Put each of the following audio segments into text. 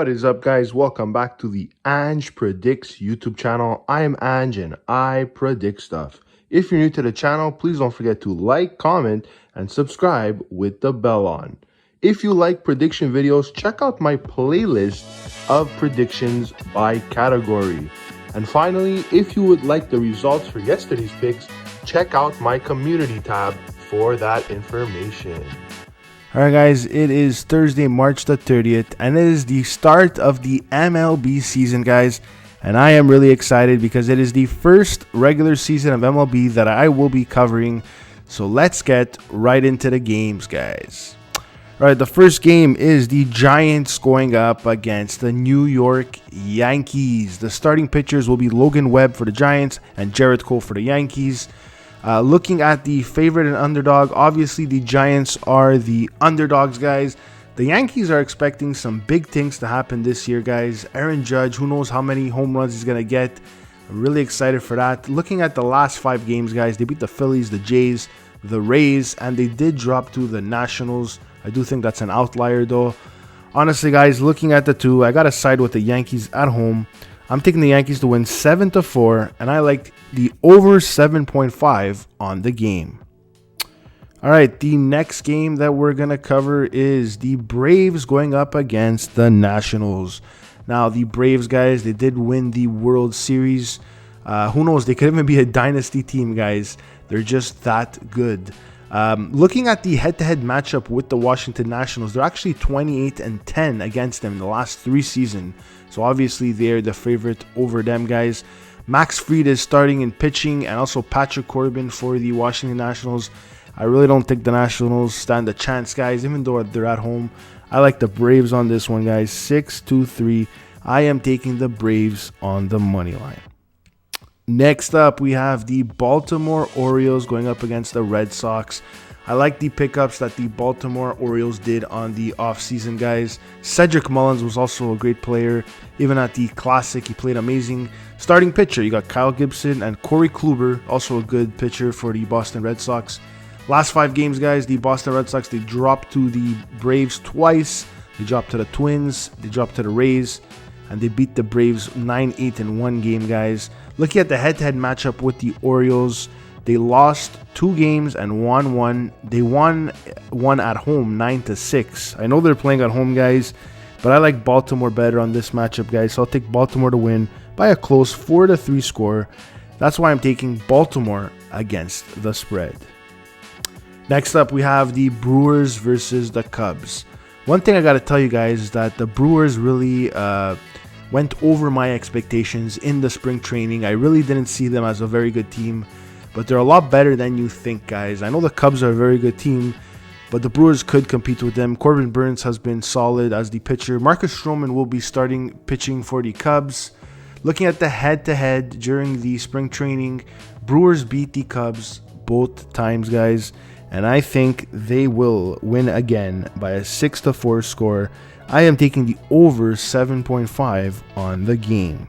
What is up, guys? Welcome back to the Ange Predicts YouTube channel. I am Ange and I predict stuff. If you're new to the channel, please don't forget to like, comment, and subscribe with the bell on. If you like prediction videos, check out my playlist of predictions by category. And finally, if you would like the results for yesterday's picks, check out my community tab for that information. Alright guys, it is Thursday, March the 30th, and it is the start of the MLB season, guys. And I am really excited because it is the first regular season of MLB that I will be covering. So let's get right into the games, guys. Alright, the first game is the Giants going up against the New York Yankees. The starting pitchers will be Logan Webb for the Giants and Jarrett Cole for the Yankees. Looking at the favorite and underdog, obviously the Giants are the underdogs, guys. The Yankees are expecting some big things to happen this year, guys. Aaron Judge, who knows how many home runs he's going to get. I'm really excited for that. Looking at the last 5 games, guys, they beat the Phillies, the Jays, the Rays, and they did drop to the Nationals. I do think that's an outlier, though. Honestly, guys, looking at the two, I got to side with the Yankees at home. I'm taking the Yankees to win 7-4, and I like the over 7.5 on the game. All right, the next game that we're going to cover is the Braves going up against the Nationals. Now, the Braves, guys, they did win the World Series. Who knows? They could even be a dynasty team, guys. They're just that good. Looking at the head-to-head matchup with the Washington Nationals, they're actually 28-10 against them in the last 3 seasons. So obviously they're the favorite over them, guys. Max Fried is starting in pitching, and also Patrick Corbin for the Washington Nationals. I really don't think the Nationals stand a chance, guys, even though they're at home. I like the Braves on this one, guys. 6-3. I am taking the Braves on the money line. Next up, we have the Baltimore Orioles going up against the Red Sox. I like the pickups that the Baltimore Orioles did on the offseason, guys. Cedric Mullins was also a great player. Even at the Classic, he played amazing. Starting pitcher, you got Kyle Gibson and Corey Kluber, also a good pitcher for the Boston Red Sox. Last 5 games, guys, the Boston Red Sox, they dropped to the Braves twice. They dropped to the Twins, they dropped to the Rays, and they beat the Braves 9-8 in one game, guys. Looking at the head-to-head matchup with the Orioles, they lost 2 games and won 1. They won one at home 9-6. I know they're playing at home, guys, but I like Baltimore better on this matchup, guys. So I'll take Baltimore to win by a close 4-3 score. That's why I'm taking Baltimore against the spread. Next up, we have the Brewers versus the Cubs. One thing I got to tell you guys is that the Brewers really went over my expectations in the spring training. I really didn't see them as a very good team, but they're a lot better than you think, guys. I know the Cubs are a very good team, but the Brewers could compete with them. Corbin Burns has been solid as the pitcher. Marcus Stroman will be starting pitching for the Cubs. Looking at the head-to-head during the spring training, Brewers beat the Cubs both times, guys, and I think they will win again by a 6-4 score. I am taking the over 7.5 on the game.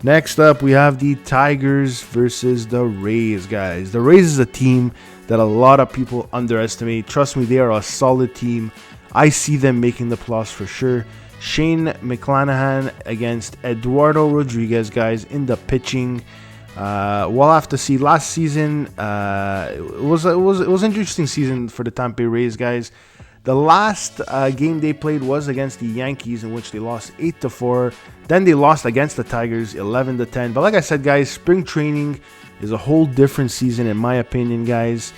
Next up, we have the Tigers versus the Rays, guys. The Rays is a team that a lot of people underestimate. Trust me, they are a solid team. I see them making the playoffs for sure. Shane McClanahan against Eduardo Rodriguez, guys, in the pitching. We'll have to see. Last season, it was an interesting season for the Tampa Bay Rays, guys. The last game they played was against the Yankees, in which they lost 8-4. Then they lost against the Tigers 11-10. But like I said, guys, spring training is a whole different season in my opinion, guys.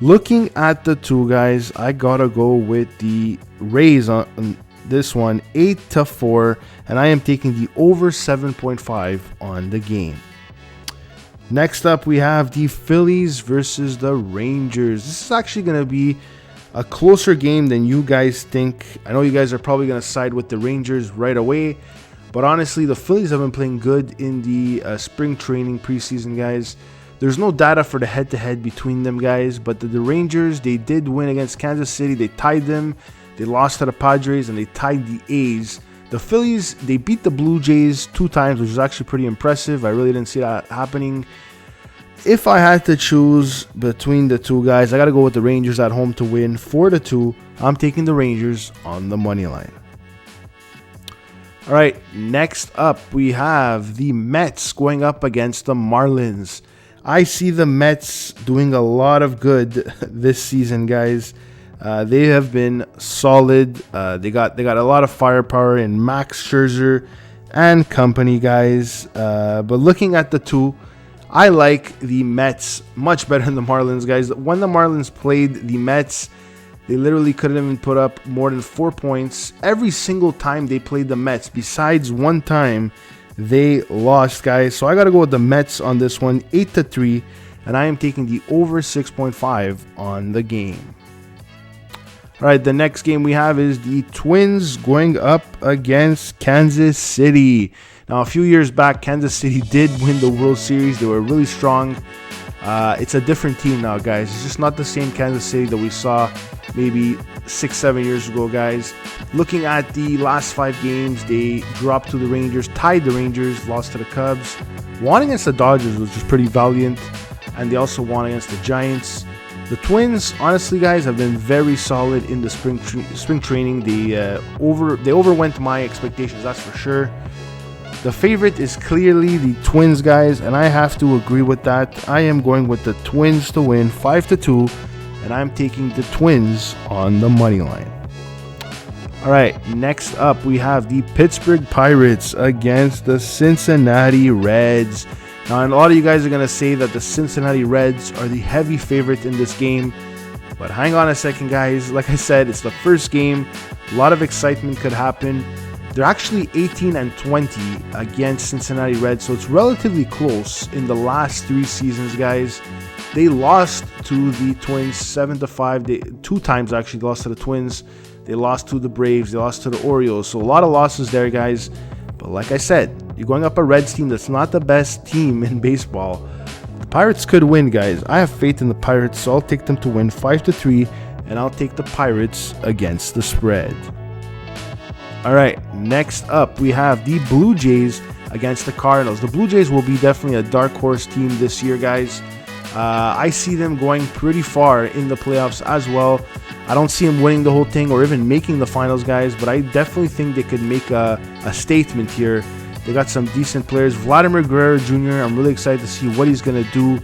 Looking at the two, guys, I gotta go with the Rays on this one, 8-4, and I am taking the over 7.5 on the game. Next up, we have the Phillies versus the Rangers. This is actually gonna be a closer game than you guys think. I know you guys are probably going to side with the Rangers right away, but honestly, the Phillies have been playing good in the spring training preseason, guys. There's no data for the head-to-head between them, guys, but the Rangers, they did win against Kansas City. They tied them. They lost to the Padres, and they tied the A's. The Phillies, they beat the Blue Jays 2 times, which was actually pretty impressive. I really didn't see that happening. If I had to choose between the two, guys, I got to go with the Rangers at home to win 4-2. I'm taking the Rangers on the money line. All right, next up we have the Mets going up against the Marlins. I see the Mets doing a lot of good this season, guys. They have been solid. They got a lot of firepower in Max Scherzer and company, guys. But looking at the two, I like the Mets much better than the Marlins, guys. When the Marlins played the Mets, they literally couldn't even put up more than 4 points every single time they played the Mets. Besides one time, they lost, guys. So I got to go with the Mets on this one, 8-3. And I am taking the over 6.5 on the game. All right, the next game we have is the Twins going up against Kansas City. Now, a few years back, Kansas City did win the World Series. They were really strong. It's a different team now, guys. It's just not the same Kansas City that we saw maybe 6-7 years ago, guys. Looking at the last 5 games, they dropped to the Rangers, tied the Rangers, lost to the Cubs, won against the Dodgers, which was pretty valiant, and they also won against the Giants. The Twins, honestly, guys, have been very solid in the spring training. They overwent my expectations, that's for sure. The favorite is clearly the Twins, guys, and I have to agree with that. I am going with the Twins to win 5-2, and I'm taking the Twins on the money line. All right, next up we have the Pittsburgh Pirates against the Cincinnati Reds. Now, and a lot of you guys are going to say that the Cincinnati Reds are the heavy favorite in this game. But hang on a second, guys. Like I said, it's the first game. A lot of excitement could happen. They're actually 18-20 against Cincinnati Reds, so it's relatively close in the last 3 seasons, guys. They lost to the Twins 7-5. They 2 times actually lost to the Twins. They lost to the Braves. They lost to the Orioles. So a lot of losses there, guys. But like I said, you're going up a Reds team that's not the best team in baseball. The Pirates could win, guys. I have faith in the Pirates, so I'll take them to win 5-3, and I'll take the Pirates against the spread. All right, next up we have the Blue Jays against the Cardinals. The Blue Jays will be definitely a dark horse team this year, guys. I see them going pretty far in the playoffs as well. I don't see them winning the whole thing or even making the finals, guys, but I definitely think they could make a statement here. They got some decent players. Vladimir Guerrero Jr., I'm really excited to see what he's going to do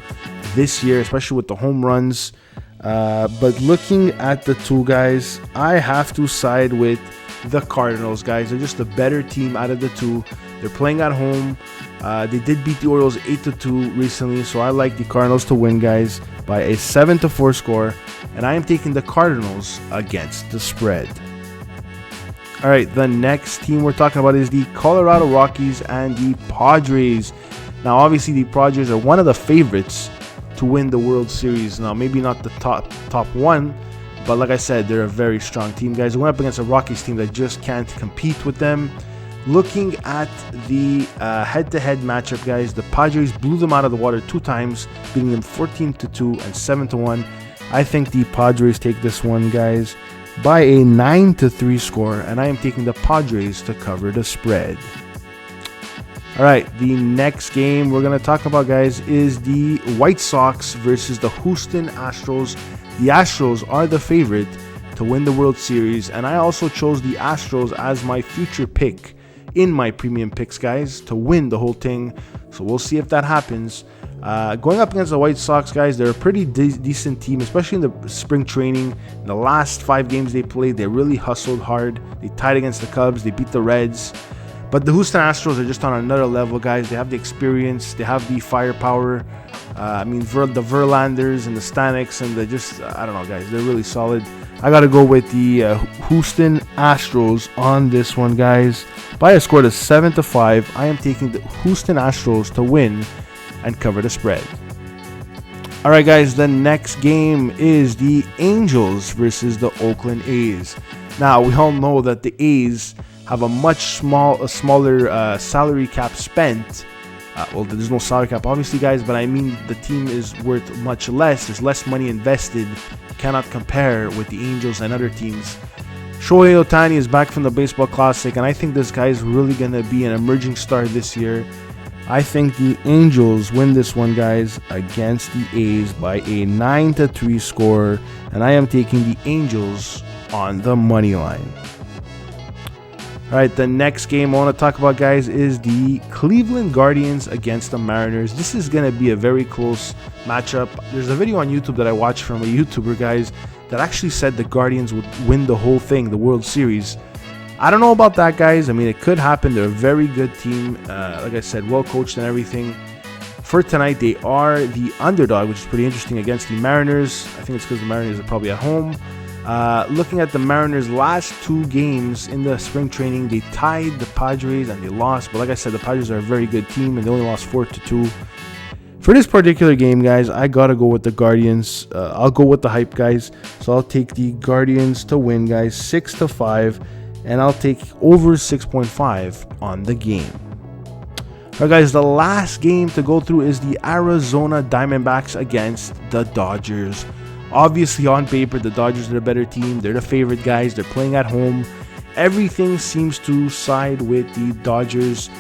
this year, especially with the home runs. But looking at the two, guys, I have to side with the Cardinals, guys. They're just a better team out of the two. They're playing at home. They did beat the Orioles 8-2 recently, so I like the Cardinals to win, guys, by a 7-4 score, and I am taking the Cardinals against the spread. All right, the next team we're talking about is the Colorado Rockies and the Padres. Now, obviously, the Padres are one of the favorites to win the World Series. Now, maybe not the top one, but like I said, they're a very strong team, guys. They went up against a Rockies team that just can't compete with them. Looking at the head-to-head matchup, guys, the Padres blew them out of the water 2 times, beating them 14-2 and 7-1. I think the Padres take this one, guys, by a 9-3 score, and I am taking the Padres to cover the spread. All right, the next game we're going to talk about, guys, is the White Sox versus the Houston Astros. The Astros are the favorite to win the World Series, and I also chose the Astros as my future pick in my premium picks, guys, to win the whole thing. So we'll see if that happens. Going up against the White Sox, guys, they're a pretty decent team, especially in the spring training. In the last 5 games they played, they really hustled hard. They tied against the Cubs. They beat the Reds. But the Houston Astros are just on another level, guys. They have the experience. They have the firepower. The Verlanders and the Staniks, and I don't know, guys. They're really solid. I got to go with the Houston Astros on this one, guys. By a score of 7-5, I am taking the Houston Astros to win and cover the spread. All right, guys, the next game is the Angels versus the Oakland A's. Now, we all know that the A's have a smaller salary cap spent. Well, there's no salary cap, obviously, guys, but I mean the team is worth much less. There's less money invested. You cannot compare with the Angels and other teams. Shohei Ohtani is back from the Baseball Classic, and I think this guy is really going to be an emerging star this year. I think the Angels win this one, guys, against the A's by a 9-3 score, and I am taking the Angels on the money line. All right, the next game I want to talk about, guys, is the Cleveland Guardians against the Mariners. This is going to be a very close matchup. There's a video on YouTube that I watched from a YouTuber, guys, that actually said the Guardians would win the whole thing, the World Series. I don't know about that, guys. I mean, it could happen. They're a very good team. Like I said, well coached and everything. For tonight, they are the underdog, which is pretty interesting, against the Mariners. I think it's because the Mariners are probably at home. Looking at the Mariners' last 2 games in the spring training, they tied the Padres and they lost. But like I said, the Padres are a very good team and they only lost 4-2. For this particular game, guys, I gotta go with the Guardians. I'll go with the hype, guys. So I'll take the Guardians to win, guys, 6-5, and I'll take over 6.5 on the game. All right, guys, the last game to go through is the Arizona Diamondbacks against the Dodgers. Obviously, on paper, the Dodgers are the better team. They're the favorite, guys. They're playing at home. Everything seems to side with the Dodgers.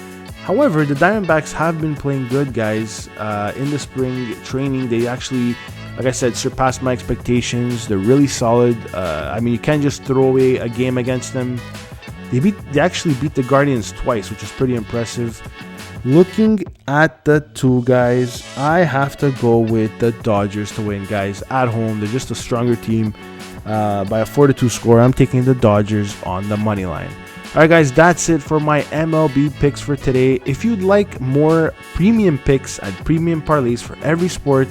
However, the Diamondbacks have been playing good, guys. In the spring training, they actually, like I said, surpassed my expectations. They're really solid. I mean, you can't just throw away a game against them. They actually beat the Guardians twice, which is pretty impressive. Looking at the 2, guys, I have to go with the Dodgers to win, guys. At home, they're just a stronger team. By a 4-2 score, I'm taking the Dodgers on the money line. All right, guys, that's it for my MLB picks for today. If you'd like more premium picks and premium parlays for every sport,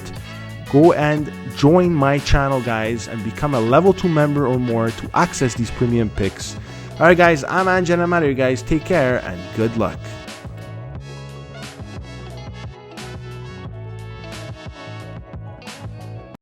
go and join my channel, guys, and become a level 2 member or more to access these premium picks. All right, guys, I'm Anjan. I'm out of here, guys. Take care and good luck.